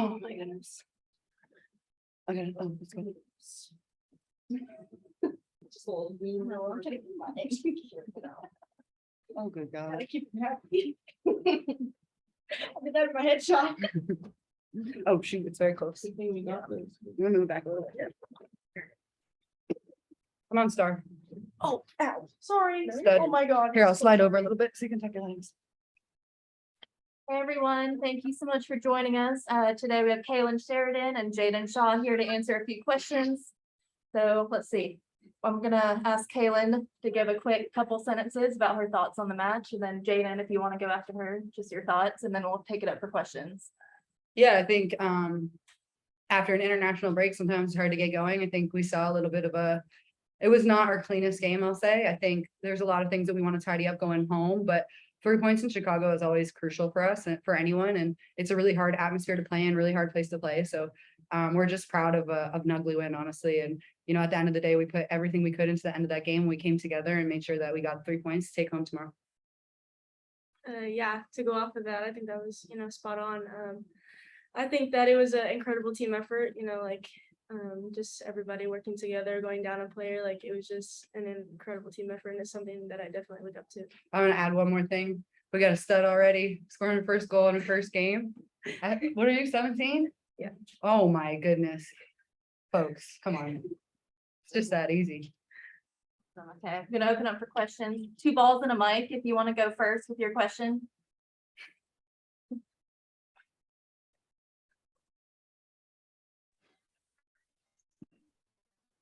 Oh my goodness. Okay, let's go. Just a little beam. No, I'm taking my next Oh, good God. Gotta keep them happy. I did that with my headshot. Oh, shoot, it's very close. Good thing we got this. I'm gonna move back a little bit. Come on, Star. Oh, ow, sorry. Stud. Oh my God. Here, I'll slide over a little bit so you can tuck your legs. Hey everyone, thank you so much for joining us. Today we have Kailen, Sheridan, and Jaedyn Shaw here to answer a few questions. So let's see. I'm gonna ask Kailen to give a quick couple sentences about her thoughts on the match, and then Jaedyn, if you want to go after her, just your thoughts, and then we'll take it up for questions. Yeah, I think after an international break, sometimes it's hard to get going. I think we saw a little bit of it was not our cleanest game, I'll say. I think there's a lot of things that we want to tidy up going home, but 3 points in Chicago is always crucial for us and for anyone. And it's a really hard atmosphere to play in, really hard place to play. So we're just proud of an ugly win, honestly. And, you know, at the end of the day, we put everything we could into the end of that game. We came together and made sure that we got 3 points to take home tomorrow. Yeah, to go off of that, I think that was, spot on. I think that it was an incredible team effort, just everybody working together, going down a player, like it was just an incredible team effort, and it's something that I definitely look up to. I'm gonna add one more thing. We got a stud already, scoring a first goal in a first game. What are you, 17? Yeah. Oh my goodness. Folks, come on. It's just that easy. Okay, I'm gonna open up for questions. 2 balls and a mic if you want to go first with your question.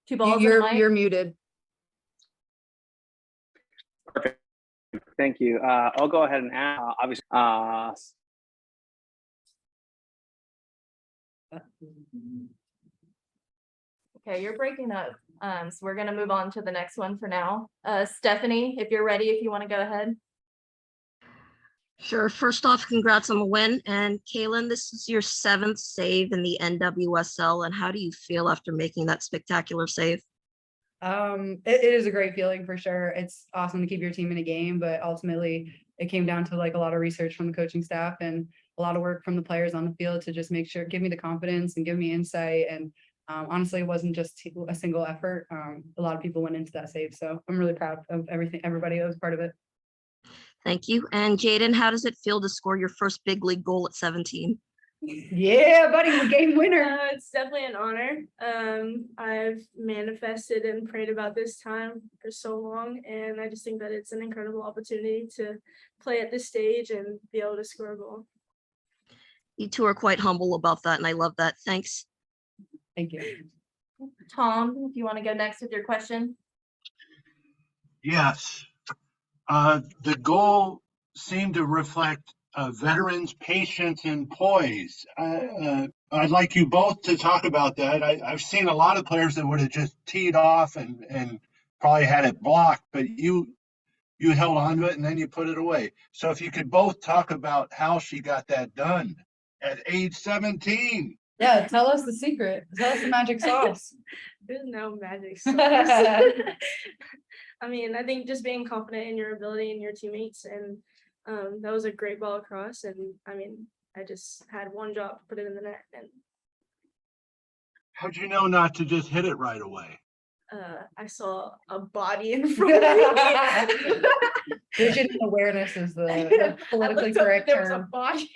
Two balls and a mic. You're muted. Perfect. Thank you. I'll go ahead and ask, obviously, Okay, you're breaking up. So we're gonna move on to the next one for now. Stephanie, if you're ready, if you want to go ahead. Sure. First off, congrats on the win. And Kailen, this is your 7th save in the NWSL. And how do you feel after making that spectacular save? It is a great feeling for sure. It's awesome to keep your team in a game, but ultimately it came down to like a lot of research from the coaching staff and a lot of work from the players on the field to just make sure, give me the confidence and give me insight. And honestly, it wasn't just a single effort. A lot of people went into that save. So I'm really proud of everybody that was part of it. Thank you. And Jaedyn, how does it feel to score your first big league goal at 17? Yeah, buddy, the game winner. It's definitely an honor. I've manifested and prayed about this time for so long, and I just think that it's an incredible opportunity to play at this stage and be able to score a goal. You two are quite humble about that, and I love that. Thanks. Thank you. Tom, if you want to go next with your question. Yes. The goal seemed to reflect veterans' patience and poise. I'd like you both to talk about that. I've seen a lot of players that would have just teed off and probably had it blocked, but you held on to it and then you put it away. So if you could both talk about how she got that done at age 17. Yeah, tell us the secret. Tell us the magic sauce. There's no magic sauce. I mean, I think just being confident in your ability and your teammates, and that was a great ball across. And I mean, I just had one job to put it in the net. And how'd you know not to just hit it right away? I saw a body in front of me. Vision awareness is the politically correct there was term. a body.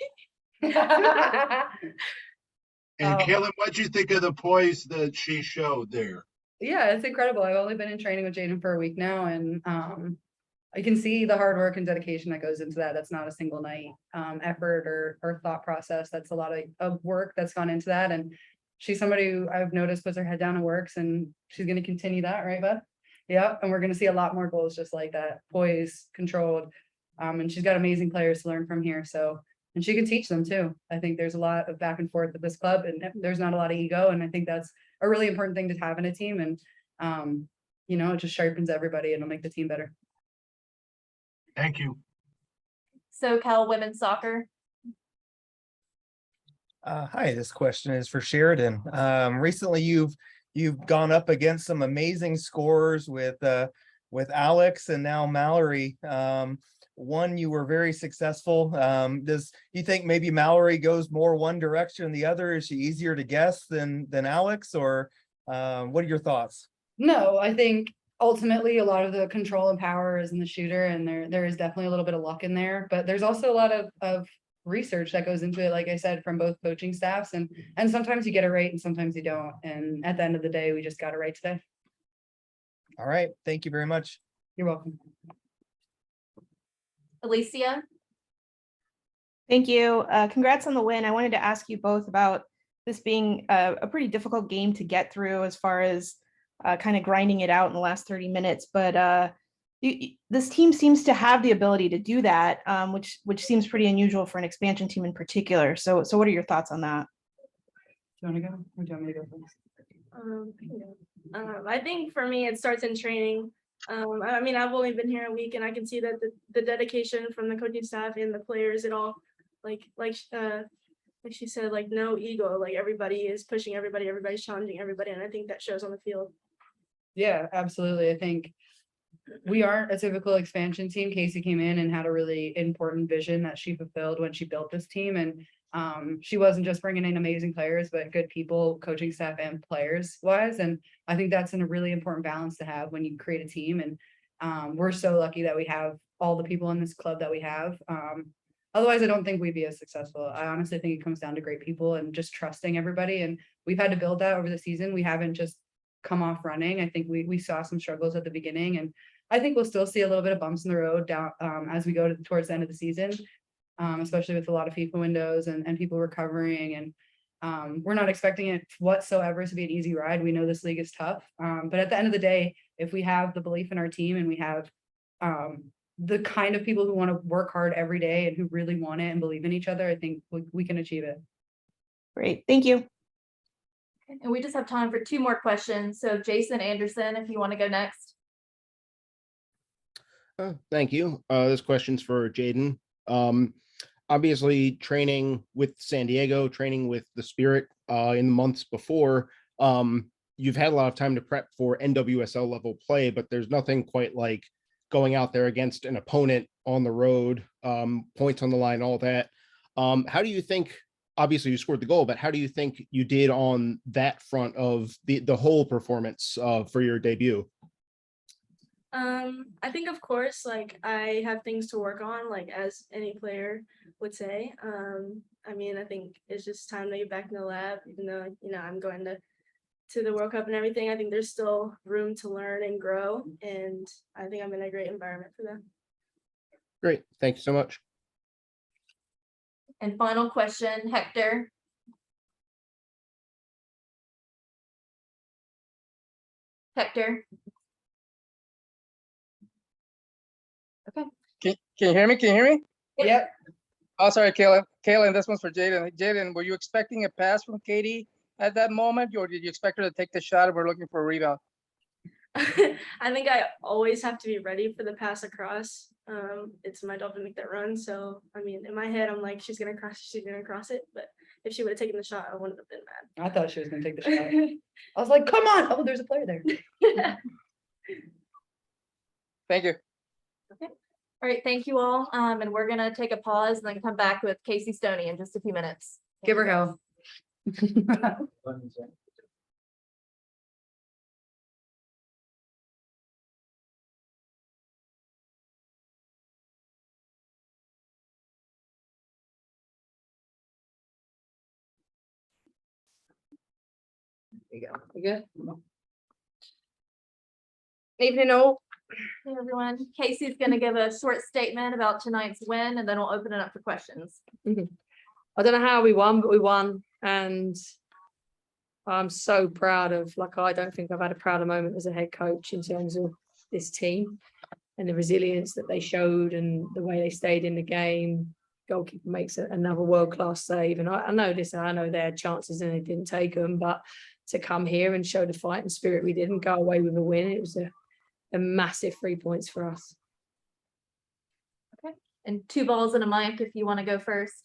And Kailen, what'd you think of the poise that she showed there? Yeah, it's incredible. I've only been in training with Jaedyn for a week now, and I can see the hard work and dedication that goes into that. That's not a single night effort or thought process. That's a lot of work that's gone into that. And she's somebody who I've noticed puts her head down and works, and she's going to continue that, right, Beth? Yeah, and we're going to see a lot more goals just like that, poised, controlled, and she's got amazing players to learn from here. So, and she can teach them too. I think there's a lot of back and forth at this club, and there's not a lot of ego, and I think that's a really important thing to have in a team. And you know, it just sharpens everybody and it'll make the team better. Thank you. SoCal women's soccer. Hi, this question is for Sheridan. Recently, you've gone up against some amazing scorers with Alex and now Mallory. one, you were very successful. Does you think maybe Mallory goes more one direction than the other? Is she easier to guess than Alex, or what are your thoughts? No, I think ultimately a lot of the control and power is in the shooter, and there is definitely a little bit of luck in there, but there's also a lot of research that goes into it, like I said, from both coaching staffs, and sometimes you get it right and sometimes you don't. And at the end of the day, we just got it right today. All right, thank you very much. You're welcome. Alicia? Thank you. Congrats on the win. I wanted to ask you both about this being a pretty difficult game to get through as far as kind of grinding it out in the last 30 minutes. But this team seems to have the ability to do that, which seems pretty unusual for an expansion team in particular. So what are your thoughts on that? Do you want to go, or do you want me to go first? I think for me, it starts in training. I mean, I've only been here a week, and I can see that the dedication from the coaching staff and the players, it all like she said, like no ego, like everybody is pushing everybody, everybody's challenging everybody, and I think that shows on the field. Yeah, absolutely. I think we aren't a typical expansion team. Casey came in and had a really important vision that she fulfilled when she built this team. And she wasn't just bringing in amazing players, but good people, coaching staff and players wise. And I think that's a really important balance to have when you create a team. And we're so lucky that we have all the people in this club that we have. Otherwise, I don't think we'd be as successful. I honestly think it comes down to great people and just trusting everybody. And we've had to build that over the season. We haven't just come off running. I think we saw some struggles at the beginning, and I think we'll still see a little bit of bumps in the road down as we go towards the end of the season, especially with a lot of FIFA windows and people recovering. And we're not expecting it whatsoever to be an easy ride. We know this league is tough, but at the end of the day, if we have the belief in our team and we have the kind of people who want to work hard every day and who really want it and believe in each other, I think we can achieve it. Great, thank you. And we just have time for 2 more questions. So Jason Anderson, if you want to go next. Thank you. This question's for Jaedyn. Obviously, training with San Diego, training with the Spirit in the months before, you've had a lot of time to prep for NWSL level play, but there's nothing quite like going out there against an opponent on the road, points on the line, all that. How do you think, obviously you scored the goal, but how do you think you did on that front of the whole performance for your debut? I think, of course, like I have things to work on, like as any player would say. I mean, I think it's just time to get back in the lab, even though, I'm going to the World Cup and everything. I think there's still room to learn and grow, and I think I'm in a great environment for that. Great. Thank you so much. And final question, Hector. Hector. Okay. Can you hear me? Can you hear me? Yep. Oh, sorry, Kailen. Kailen, this one's for Jaedyn. Jaedyn, were you expecting a pass from Katie at that moment, or did you expect her to take the shot and we're looking for a rebound? I think I always have to be ready for the pass across. It's my job to make that run. So, I mean, in my head, I'm like, she's going to cross it. But if she would have taken the shot, I wouldn't have been mad. I thought she was going to take the shot. I was like, come on. Oh, there's a player there. Thank you. All right, thank you all. And we're gonna take a pause and then come back with Casey Stoney in just a few minutes. Give her hell. There you go. You good? Evening all. Hey everyone, Casey's gonna give a short statement about tonight's win and then we'll open it up for questions. I don't know how we won, but we won. And I'm so proud of, I don't think I've had a prouder moment as a head coach in terms of this team and the resilience that they showed and the way they stayed in the game. Goalkeeper makes another world-class save. And I know they had chances and they didn't take them, but to come here and show the fight and spirit we didn't go away with a win, it was a massive 3 points for us. Okay, and 2 balls and a mic if you want to go first.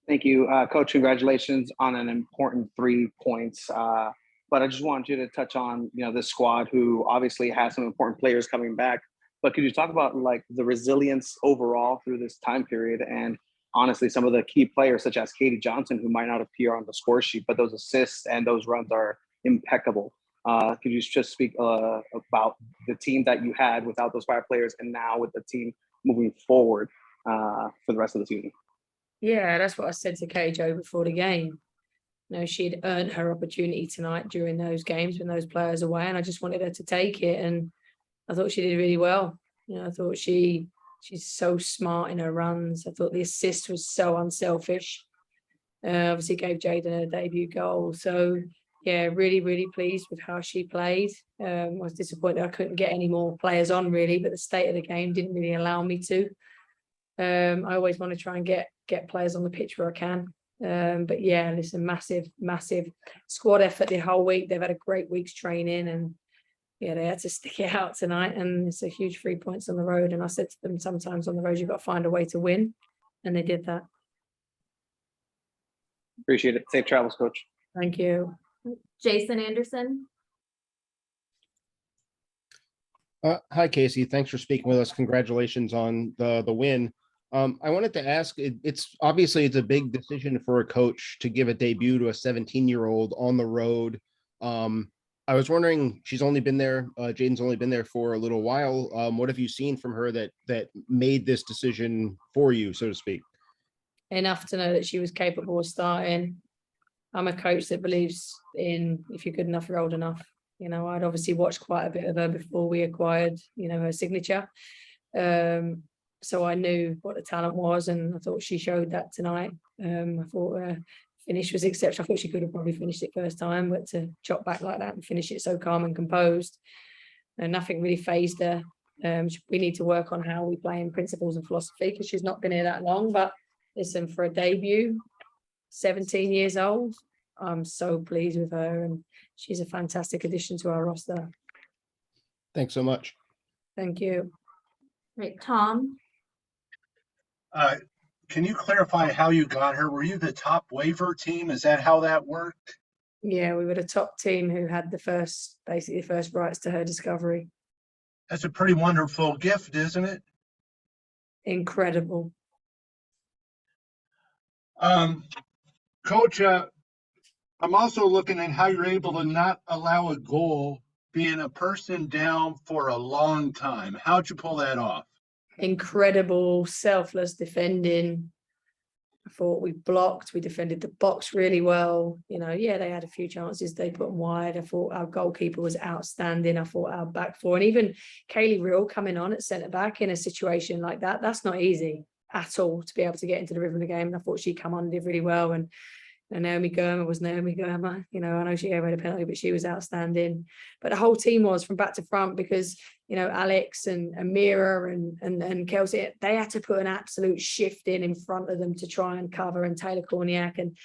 Thank you, Coach. Congratulations on an important 3 points. But I just wanted you to touch on, this squad who obviously has some important players coming back. but could you talk about like the resilience overall through this time period? And honestly, some of the key players such as Katie Johnson, who might not appear on the score sheet, but those assists and those runs are impeccable. Could you just speak about the team that you had without those 5 players and now with the team moving forward for the rest of the season? Yeah, that's what I said to KJ before the game. You know, she'd earned her opportunity tonight during those games when those players were away, and I just wanted her to take it. And I thought she did really well. You know, I thought she's so smart in her runs. I thought the assist was so unselfish. Obviously gave Jaedyn a debut goal. So yeah, really, really pleased with how she played. I was disappointed I couldn't get any more players on really, but the state of the game didn't really allow me to. I always want to try and get players on the pitch where I can. But yeah, listen, massive squad effort the whole week. They've had a great week's training, and yeah, they had to stick it out tonight. And it's a huge 3 points on the road. And I said to them, sometimes on the road you've got to find a way to win, and they did that. Appreciate it. Safe travels, Coach. Thank you. Jason Anderson. Hi, Casey. Thanks for speaking with us. Congratulations on the win. I wanted to ask, it's obviously it's a big decision for a coach to give a debut to a 17-year-old on the road. I was wondering, she's only been there, Jaedyn's only been there for a little while. What have you seen from her that made this decision for you, so to speak? Enough to know that she was capable of starting. I'm a coach that believes in if you're good enough, you're old enough. You know, I'd obviously watched quite a bit of her before we acquired, you know, her signature. So I knew what the talent was, and I thought she showed that tonight. I thought her finish was exceptional. I thought she could have probably finished it first time, but to chop back like that and finish it so calm and composed, and nothing really fazed her. We need to work on how we play in principles and philosophy, because she's not been here that long. But listen, for a debut, 17 years old, I'm so pleased with her, and she's a fantastic addition to our roster. Thanks so much. Thank you. Right, Tom. Can you clarify how you got her? Were you the top waiver team? Is that how that worked? Yeah, we were the top team who had basically the first rights to her discovery. That's a pretty wonderful gift, isn't it? Incredible. Coach, I'm also looking at how you're able to not allow a goal being a person down for a long time. How'd you pull that off? Incredible, selfless defending. I thought we blocked, we defended the box really well. You know, yeah, they had a few chances, they put them wide. I thought our goalkeeper was outstanding. I thought our back four, and even Kaylee Real coming on at centre back in a situation like that, that's not easy at all to be able to get into the rhythm of the game. And I thought she come on and did really well. And Naomi Germer was Naomi Germer. You know, I know she gave away the penalty, but she was outstanding. But the whole team was from back to front, because, you know, Alex and Mira and Kelsey, they had to put an absolute shift in front of them to try and cover, and Taylor Korniak and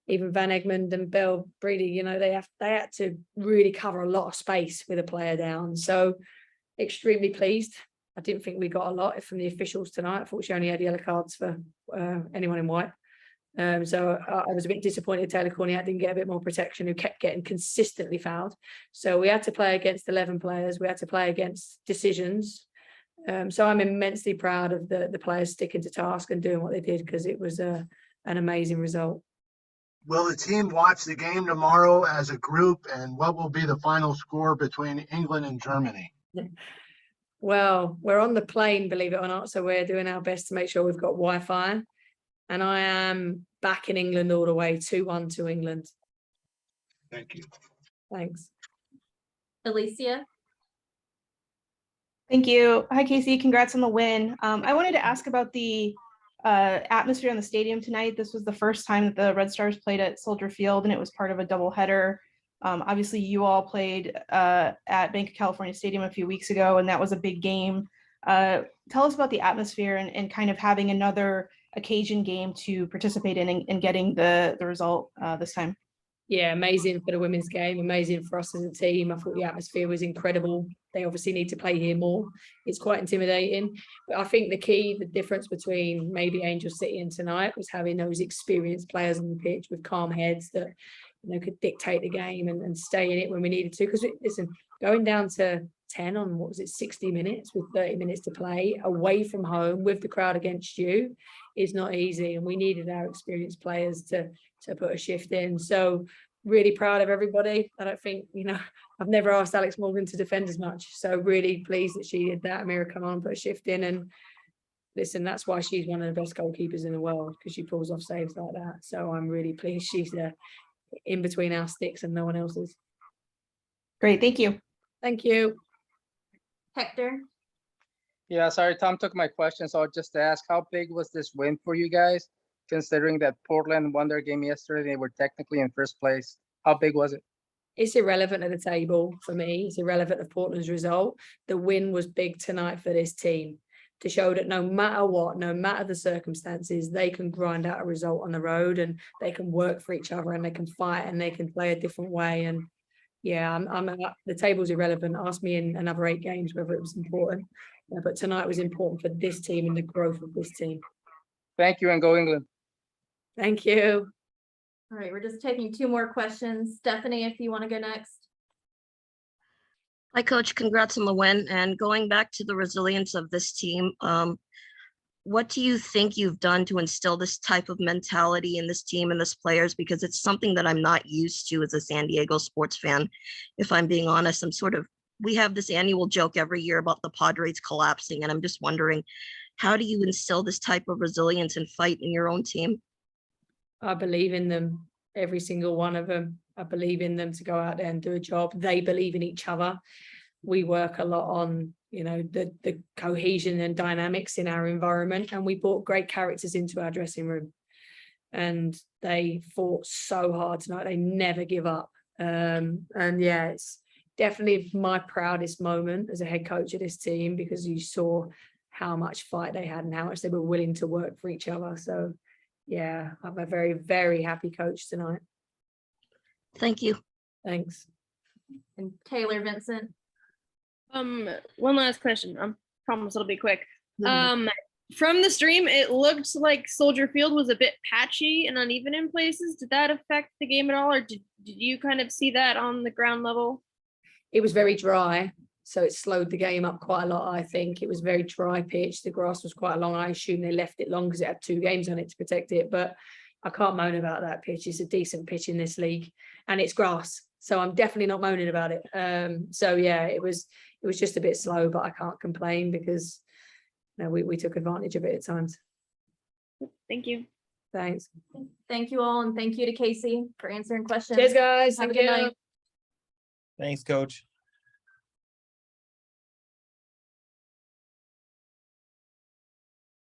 even Van Egmond and Belle Breedy, you know, they had to really cover a lot of space with a player down. So extremely pleased. I didn't think we got a lot from the officials tonight. I thought she only had yellow cards for anyone in white. So I was a bit disappointed Taylor Korniak didn't get a bit more protection, who kept getting consistently fouled. So we had to play against 11 players. We had to play against decisions. So I'm immensely proud of the players sticking to task and doing what they did, because it was an amazing result. Will the team watch the game tomorrow as a group, and what will be the final score between England and Germany? Well, we're on the plane, believe it or not, so we're doing our best to make sure we've got Wi-Fi. And I am back in England all the way, 2-1 to England. Thank you. Thanks. Alicia. Thank you. Hi, Casey. Congrats on the win. I wanted to ask about the atmosphere in the stadium tonight. This was the first time that the Red Stars played at Soldier Field, and it was part of a doubleheader. Obviously, you all played at Bank of California Stadium a few weeks ago, and that was a big game. Tell us about the atmosphere and kind of having another occasion game to participate in and getting the result this time. Yeah, amazing for the women's game, amazing for us as a team. I thought the atmosphere was incredible. They obviously need to play here more. It's quite intimidating. But I think the difference between maybe Angel City and tonight was having those experienced players on the pitch with calm heads that, you know, could dictate the game and stay in it when we needed to. Because listen, going down to 10 on, what was it, 60 minutes with 30 minutes to play away from home with the crowd against you is not easy. And we needed our experienced players to put a shift in. So really proud of everybody. I don't think, I've never asked Alex Morgan to defend as much. So really pleased that she did that. Amira come on and put a shift in. And listen, that's why she's one of the best goalkeepers in the world, because she pulls off saves like that. So I'm really pleased she's in between our sticks and no one else's. Great, thank you. Thank you. Hector? Yeah, sorry, Tom took my question, so I'll just ask, how big was this win for you guys, considering that Portland won their game yesterday, they were technically in first place? How big was it? It's irrelevant at the table for me. It's irrelevant of Portland's result. The win was big tonight for this team to show that no matter what, no matter the circumstances, they can grind out a result on the road and they can work for each other and they can fight and they can play a different way. And yeah, the table's irrelevant. Ask me in another 8 games whether it was important. But tonight was important for this team and the growth of this team. Thank you, and go England. Thank you. All right, we're just taking 2 more questions. Stephanie, if you want to go next. Hi, Coach. Congrats on the win. And going back to the resilience of this team, what do you think you've done to instill this type of mentality in this team and this players? Because it's something that I'm not used to as a San Diego sports fan. If I'm being honest, we have this annual joke every year about the Padres collapsing. And I'm just wondering, how do you instill this type of resilience and fight in your own team? I believe in them, every single one of them. I believe in them to go out there and do a job. They believe in each other. We work a lot on, the cohesion and dynamics in our environment, and we brought great characters into our dressing room. And they fought so hard tonight. They never give up. And yeah, it's definitely my proudest moment as a head coach of this team, because you saw how much fight they had and how much they were willing to work for each other. So yeah, I'm a very, very happy coach tonight. Thank you. Thanks. And Taylor Vincent? One last question. I promise it'll be quick. From the stream, it looked like Soldier Field was a bit patchy and uneven in places. Did that affect the game at all, or did you kind of see that on the ground level? It was very dry, so it slowed the game up quite a lot. I think it was very dry pitch. The grass was quite long. I assume they left it long because it had 2 games on it to protect it, but I can't moan about that pitch. It's a decent pitch in this league, and it's grass, so I'm definitely not moaning about it. So yeah, it was just a bit slow, but I can't complain because we took advantage of it at times. Thank you. Thanks. Thank you all, and thank you to Casey for answering questions. Cheers, guys. Have a Thank good you. night. Thanks, Coach.